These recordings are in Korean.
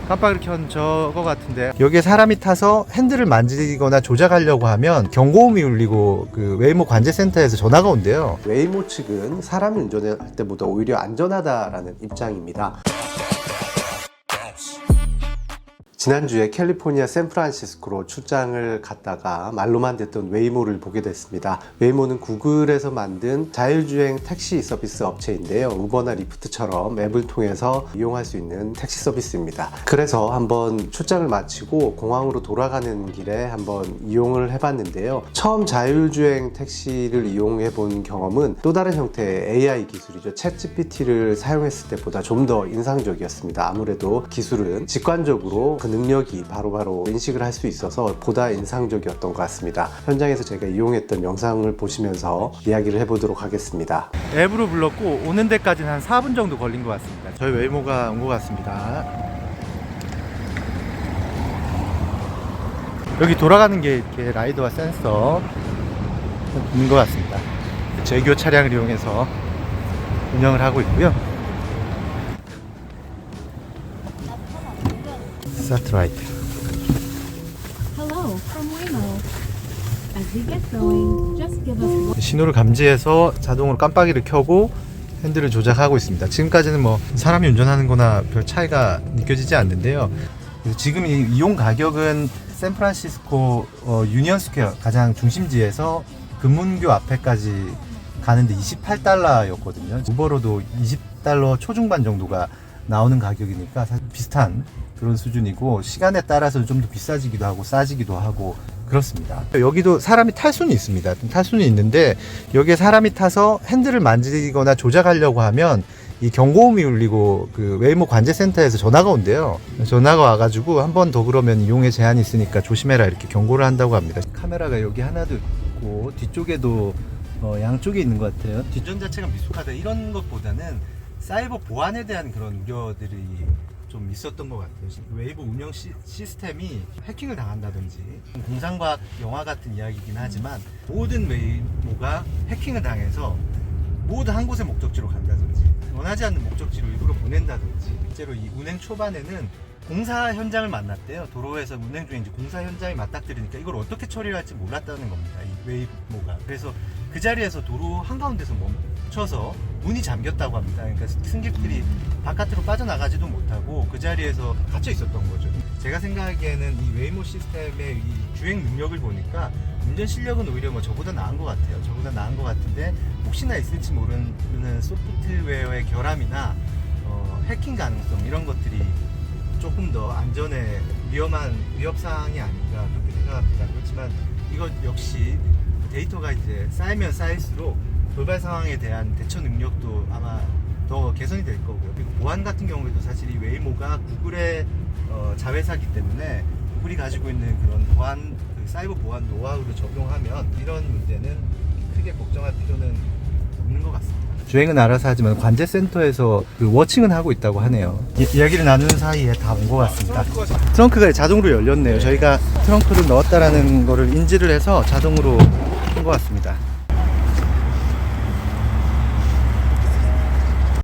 깜빡이를 켠 저거 같은데, 여기에 사람이 타서 핸들을 만지거나 조작하려고 하면 경고음이 울리고 그 웨이모 관제센터에서 전화가 온대요. 웨이모 측은 사람이 운전할 때보다 오히려 안전하다라는 입장입니다. 지난주에 캘리포니아 샌프란시스코로 출장을 갔다가 말로만 듣던 웨이모를 보게 됐습니다. 웨이모는 구글에서 만든 자율주행 택시 서비스 업체인데요. 우버나 리프트처럼 앱을 통해서 이용할 수 있는 택시 서비스입니다. 그래서 한번 출장을 마치고 공항으로 돌아가는 길에 한번 이용을 해봤는데요. 처음 자율주행 택시를 이용해 본 경험은 또 다른 형태의 AI 기술이죠. 챗GPT를 사용했을 때보다 좀 더 인상적이었습니다. 아무래도 기술은 직관적으로 그 능력이 바로바로 인식을 할 수 있어서 보다 인상적이었던 것 같습니다. 현장에서 제가 이용했던 영상을 보시면서 이야기를 해보도록 하겠습니다. 앱으로 불렀고 오는 데까지는 한 4분 정도 걸린 것 같습니다. 저희 웨이모가 온 것 같습니다. 여기 돌아가는 게 이렇게 라이더와 센서 있는 것 같습니다. 제규어 차량을 이용해서 운영을 하고 있고요. 스타트 라이트. Hello from Waymo. As we get going, just give us one. 신호를 감지해서 자동으로 깜빡이를 켜고 핸들을 조작하고 있습니다. 지금까지는 뭐 사람이 운전하는 거나 별 차이가 느껴지지 않는데요. 지금 이 이용 가격은 샌프란시스코 유니언 스퀘어 가장 중심지에서 금문교 앞에까지 가는데 $28였거든요. 우버로도 $20 초중반 정도가 나오는 가격이니까 사실 비슷한 그런 수준이고, 시간에 따라서 좀 더 비싸지기도 하고 싸지기도 하고 그렇습니다. 여기도 사람이 탈 수는 있습니다. 탈 수는 있는데 여기에 사람이 타서 핸들을 만지거나 조작하려고 하면 이 경고음이 울리고 그 웨이모 관제센터에서 전화가 온대요. 전화가 와가지고 한 번 더 그러면 이용에 제한이 있으니까 조심해라 이렇게 경고를 한다고 합니다. 카메라가 여기 하나도 있고 뒤쪽에도 양쪽에 있는 것 같아요. 뒷전 자체가 미숙하다 이런 것보다는 사이버 보안에 대한 그런 우려들이 좀 있었던 것 같아요. 웨이브 운영 시스템이 해킹을 당한다든지, 공상과학 영화 같은 이야기이긴 하지만 모든 웨이모가 해킹을 당해서 모두 한 곳의 목적지로 간다든지 원하지 않는 목적지로 일부러 보낸다든지, 실제로 이 운행 초반에는 공사 현장을 만났대요. 도로에서 운행 중에 이제 공사 현장이 맞닥뜨리니까 이걸 어떻게 처리할지 몰랐다는 겁니다. 이 웨이모가. 그래서 그 자리에서 도로 한가운데서 멈춰서 문이 잠겼다고 합니다. 그러니까 승객들이 바깥으로 빠져나가지도 못하고 그 자리에서 갇혀 있었던 거죠. 제가 생각하기에는 이 웨이모 시스템의 이 주행 능력을 보니까 운전 실력은 오히려 뭐 저보다 나은 것 같아요. 저보다 나은 것 같은데 혹시나 있을지 모르는 소프트웨어의 결함이나 해킹 가능성 이런 것들이 조금 더 안전에 위험한 위협사항이 아닌가 그렇게 생각합니다. 그렇지만 이것 역시 데이터가 이제 쌓이면 쌓일수록 돌발 상황에 대한 대처 능력도 아마 더 개선이 될 거고요. 그리고 보안 같은 경우에도 사실 이 웨이모가 구글의 자회사기 때문에 구글이 가지고 있는 그런 보안, 사이버 보안 노하우를 적용하면 이런 문제는 크게 걱정할 필요는 없는 것 같습니다. 주행은 알아서 하지만 관제센터에서 그 워칭은 하고 있다고 하네요. 이야기를 나누는 사이에 다 온 것 같습니다. 트렁크가 자동으로 열렸네요. 저희가 트렁크를 넣었다라는 거를 인지를 해서 자동으로 한 것 같습니다.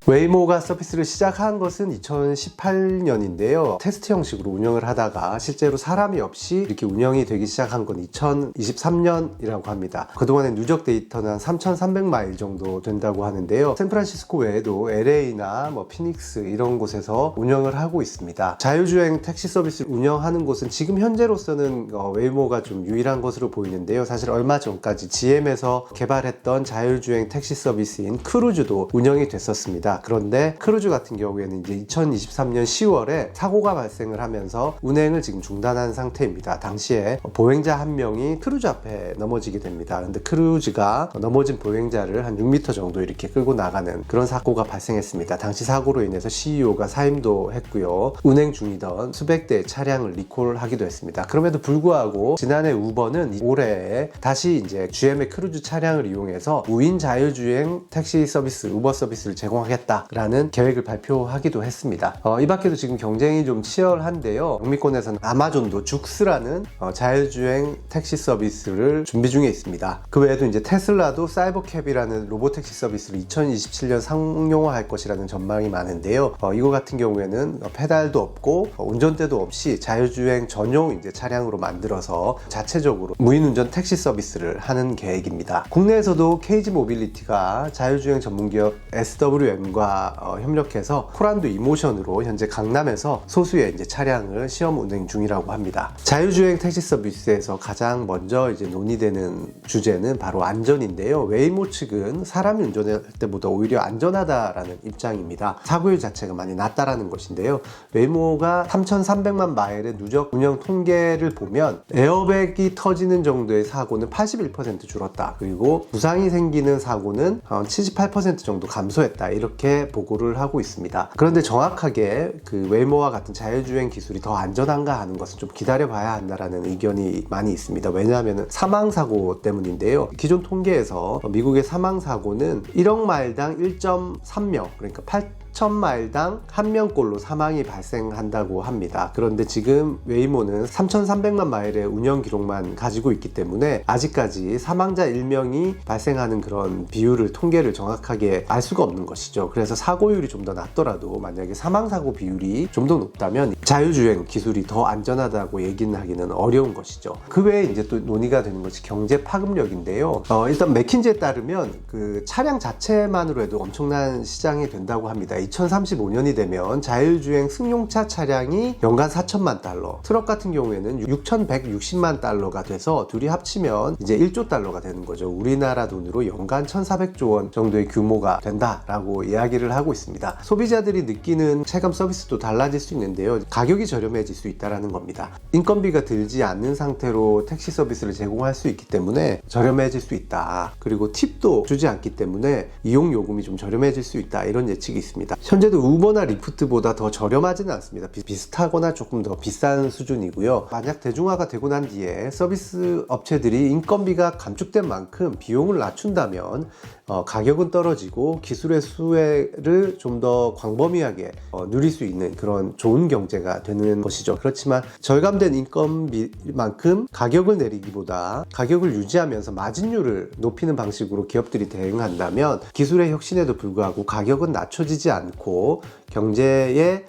웨이모가 서비스를 시작한 것은 2018년인데요. 테스트 형식으로 운영을 하다가 실제로 사람이 없이 이렇게 운영이 되기 시작한 건 2023년이라고 합니다. 그동안의 누적 데이터는 한 3,300마일 정도 된다고 하는데요. 샌프란시스코 외에도 LA나 피닉스 이런 곳에서 운영을 하고 있습니다. 자율주행 택시 서비스를 운영하는 곳은 지금 현재로서는 웨이모가 좀 유일한 것으로 보이는데요. 사실 얼마 전까지 GM에서 개발했던 자율주행 택시 서비스인 크루즈도 운영이 됐었습니다. 그런데 크루즈 같은 경우에는 이제 2023년 10월에 사고가 발생을 하면서 운행을 지금 중단한 상태입니다. 당시에 보행자 한 명이 크루즈 앞에 넘어지게 됩니다. 근데 크루즈가 넘어진 보행자를 한 6m 정도 이렇게 끌고 나가는 그런 사고가 발생했습니다. 당시 사고로 인해서 CEO가 사임도 했고요. 운행 중이던 수백 대의 차량을 리콜하기도 했습니다. 그럼에도 불구하고 지난해 우버는 올해 다시 이제 GM의 크루즈 차량을 이용해서 무인 자율주행 택시 서비스, 우버 서비스를 제공하겠다 하겠다라는 계획을 발표하기도 했습니다. 이 밖에도 지금 경쟁이 좀 치열한데요. 영미권에서는 아마존도 죽스라는 자율주행 택시 서비스를 준비 중에 있습니다. 그 외에도 이제 테슬라도 사이버캡이라는 로보택시 서비스를 2027년 상용화할 것이라는 전망이 많은데요. 이거 같은 경우에는 페달도 없고 운전대도 없이 자율주행 전용 이제 차량으로 만들어서 자체적으로 무인운전 택시 서비스를 하는 계획입니다. 국내에서도 KG 모빌리티가 자율주행 전문기업 SWM과 협력해서 코란도 이모션으로 현재 강남에서 소수의 이제 차량을 시험 운행 중이라고 합니다. 자율주행 택시 서비스에서 가장 먼저 이제 논의되는 주제는 바로 안전인데요. 웨이모 측은 사람이 운전할 때보다 오히려 안전하다라는 입장입니다. 사고율 자체가 많이 낮다라는 것인데요. 웨이모가 3,300만 마일의 누적 운영 통계를 보면 에어백이 터지는 정도의 사고는 81% 줄었다. 그리고 부상이 생기는 사고는 78% 정도 감소했다. 이렇게 보고를 하고 있습니다. 그런데 정확하게 그 웨이모와 같은 자율주행 기술이 더 안전한가 하는 것은 좀 기다려봐야 한다라는 의견이 많이 있습니다. 왜냐하면 사망사고 때문인데요. 기존 통계에서 미국의 사망사고는 1억 마일당 1.3명, 그러니까 8,000마일당 1명꼴로 사망이 발생한다고 합니다. 그런데 지금 웨이모는 3,300만 마일의 운영 기록만 가지고 있기 때문에 아직까지 사망자 1명이 발생하는 그런 비율을 통계를 정확하게 알 수가 없는 것이죠. 그래서 사고율이 좀 더 낮더라도 만약에 사망사고 비율이 좀 더 높다면 자율주행 기술이 더 안전하다고 얘기는 하기는 어려운 것이죠. 그 외에 이제 또 논의가 되는 것이 경제 파급력인데요. 일단 맥킨지에 따르면 그 차량 자체만으로 해도 엄청난 시장이 된다고 합니다. 2035년이 되면 자율주행 승용차 차량이 연간 4천만 달러, 트럭 같은 경우에는 6,160만 달러가 돼서 둘이 합치면 이제 1조 달러가 되는 거죠. 우리나라 돈으로 연간 1,400조 원 정도의 규모가 된다라고 이야기를 하고 있습니다. 소비자들이 느끼는 체감 서비스도 달라질 수 있는데요. 가격이 저렴해질 수 있다는 겁니다. 인건비가 들지 않는 상태로 택시 서비스를 제공할 수 있기 때문에 저렴해질 수 있다. 그리고 팁도 주지 않기 때문에 이용 요금이 좀 저렴해질 수 있다. 이런 예측이 있습니다. 현재도 우버나 리프트보다 더 저렴하지는 않습니다. 비슷하거나 조금 더 비싼 수준이고요. 만약 대중화가 되고 난 뒤에 서비스 업체들이 인건비가 감축된 만큼 비용을 낮춘다면 가격은 떨어지고 기술의 수혜를 좀 더 광범위하게 누릴 수 있는 그런 좋은 경제가 되는 것이죠. 그렇지만 절감된 인건비만큼 가격을 내리기보다 가격을 유지하면서 마진율을 높이는 방식으로 기업들이 대응한다면 기술의 혁신에도 불구하고 가격은 낮춰지지 않고 경제의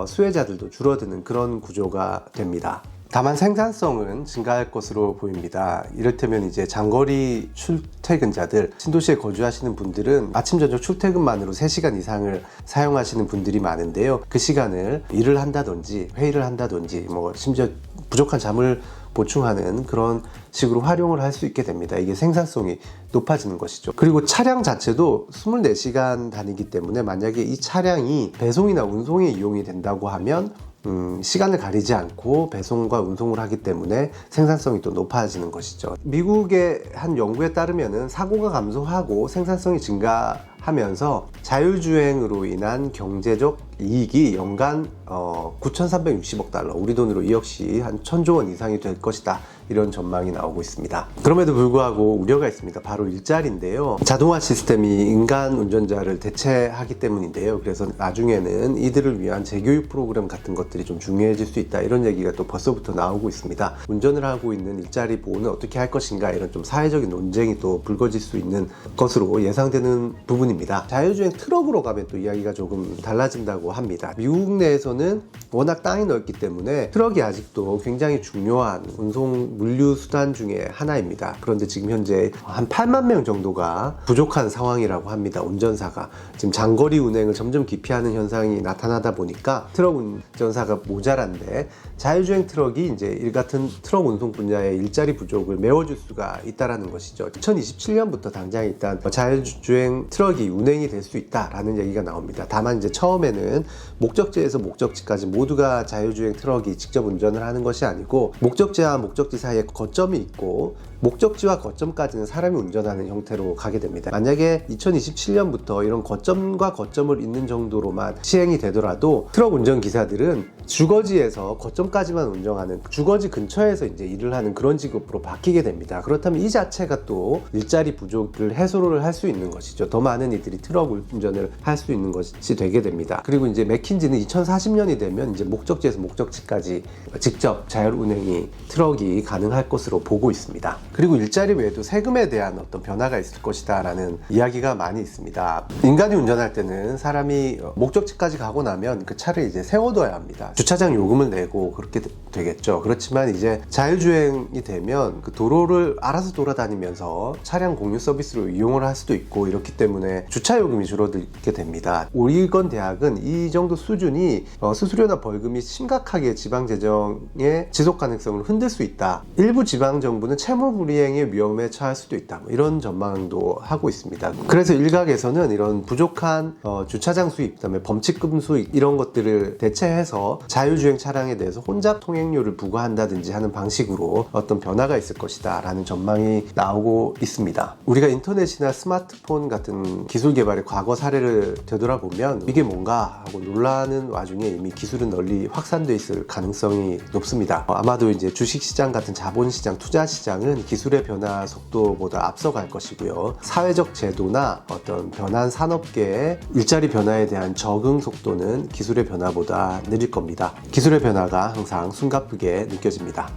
수혜자들도 줄어드는 그런 구조가 됩니다. 다만 생산성은 증가할 것으로 보입니다. 이를테면 이제 장거리 출퇴근자들, 신도시에 거주하시는 분들은 아침 저녁 출퇴근만으로 3시간 이상을 사용하시는 분들이 많은데요. 그 시간을 일을 한다든지 회의를 한다든지 뭐 심지어 부족한 잠을 보충하는 그런 식으로 활용을 할 수 있게 됩니다. 이게 생산성이 높아지는 것이죠. 그리고 차량 자체도 24시간 다니기 때문에 만약에 이 차량이 배송이나 운송에 이용이 된다고 하면 시간을 가리지 않고 배송과 운송을 하기 때문에 생산성이 또 높아지는 것이죠. 미국의 한 연구에 따르면 사고가 감소하고 생산성이 증가하면서 자율주행으로 인한 경제적 이익이 연간 9,360억 달러, 우리 돈으로 이 역시 한 1,000조 원 이상이 될 것이다. 이런 전망이 나오고 있습니다. 그럼에도 불구하고 우려가 있습니다. 바로 일자리인데요. 자동화 시스템이 인간 운전자를 대체하기 때문인데요. 그래서 나중에는 이들을 위한 재교육 프로그램 같은 것들이 좀 중요해질 수 있다. 이런 얘기가 또 벌써부터 나오고 있습니다. 운전을 하고 있는 일자리 보호는 어떻게 할 것인가, 이런 좀 사회적인 논쟁이 또 불거질 수 있는 것으로 예상되는 부분입니다. 자율주행 트럭으로 가면 또 이야기가 조금 달라진다고 합니다. 미국 내에서는 워낙 땅이 넓기 때문에 트럭이 아직도 굉장히 중요한 운송 물류 수단 중에 하나입니다. 그런데 지금 현재 한 8만 명 정도가 부족한 상황이라고 합니다. 운전사가 지금 장거리 운행을 점점 기피하는 현상이 나타나다 보니까 트럭 운전사가 모자란데, 자율주행 트럭이 이제 일 같은 트럭 운송 분야의 일자리 부족을 메워줄 수가 있다라는 것이죠. 2027년부터 당장 일단 자율주행 트럭이 운행이 될 수 있다라는 얘기가 나옵니다. 다만 이제 처음에는 목적지에서 목적지까지 모두가 자율주행 트럭이 직접 운전을 하는 것이 아니고 목적지와 목적지 사이에 거점이 있고 목적지와 거점까지는 사람이 운전하는 형태로 가게 됩니다. 만약에 2027년부터 이런 거점과 거점을 잇는 정도로만 시행이 되더라도 트럭 운전기사들은 주거지에서 거점까지만 운전하는, 주거지 근처에서 이제 일을 하는 그런 직업으로 바뀌게 됩니다. 그렇다면 이 자체가 또 일자리 부족을 해소를 할 수 있는 것이죠. 더 많은 이들이 트럭 운전을 할 수 있는 것이 되게 됩니다. 그리고 이제 맥킨지는 2040년이 되면 이제 목적지에서 목적지까지 직접 자율 운행이, 트럭이 가능할 것으로 보고 있습니다. 그리고 일자리 외에도 세금에 대한 어떤 변화가 있을 것이다 라는 이야기가 많이 있습니다. 인간이 운전할 때는 사람이 목적지까지 가고 나면 그 차를 이제 세워둬야 합니다. 주차장 요금을 내고 그렇게 되겠죠. 그렇지만 이제 자율주행이 되면 그 도로를 알아서 돌아다니면서 차량 공유 서비스로 이용을 할 수도 있고, 이렇기 때문에 주차 요금이 줄어들게 됩니다. 오리건 대학은 이 정도 수준이 수수료나 벌금이 심각하게 지방 재정의 지속 가능성을 흔들 수 있다. 일부 지방 정부는 채무 불이행의 위험에 처할 수도 있다. 이런 전망도 하고 있습니다. 그래서 일각에서는 이런 부족한 주차장 수입, 그다음에 범칙금 수입 이런 것들을 대체해서 자율주행 차량에 대해서 혼잡 통행료를 부과한다든지 하는 방식으로 어떤 변화가 있을 것이다 라는 전망이 나오고 있습니다. 우리가 인터넷이나 스마트폰 같은 기술 개발의 과거 사례를 되돌아보면 이게 뭔가 하고 놀라는 와중에 이미 기술은 널리 확산돼 있을 가능성이 높습니다. 아마도 이제 주식시장 같은 자본시장, 투자시장은 기술의 변화 속도보다 앞서갈 것이고요. 사회적 제도나 어떤 변한 산업계의 일자리 변화에 대한 적응 속도는 기술의 변화보다 느릴 겁니다. 기술의 변화가 항상 숨가쁘게 느껴집니다.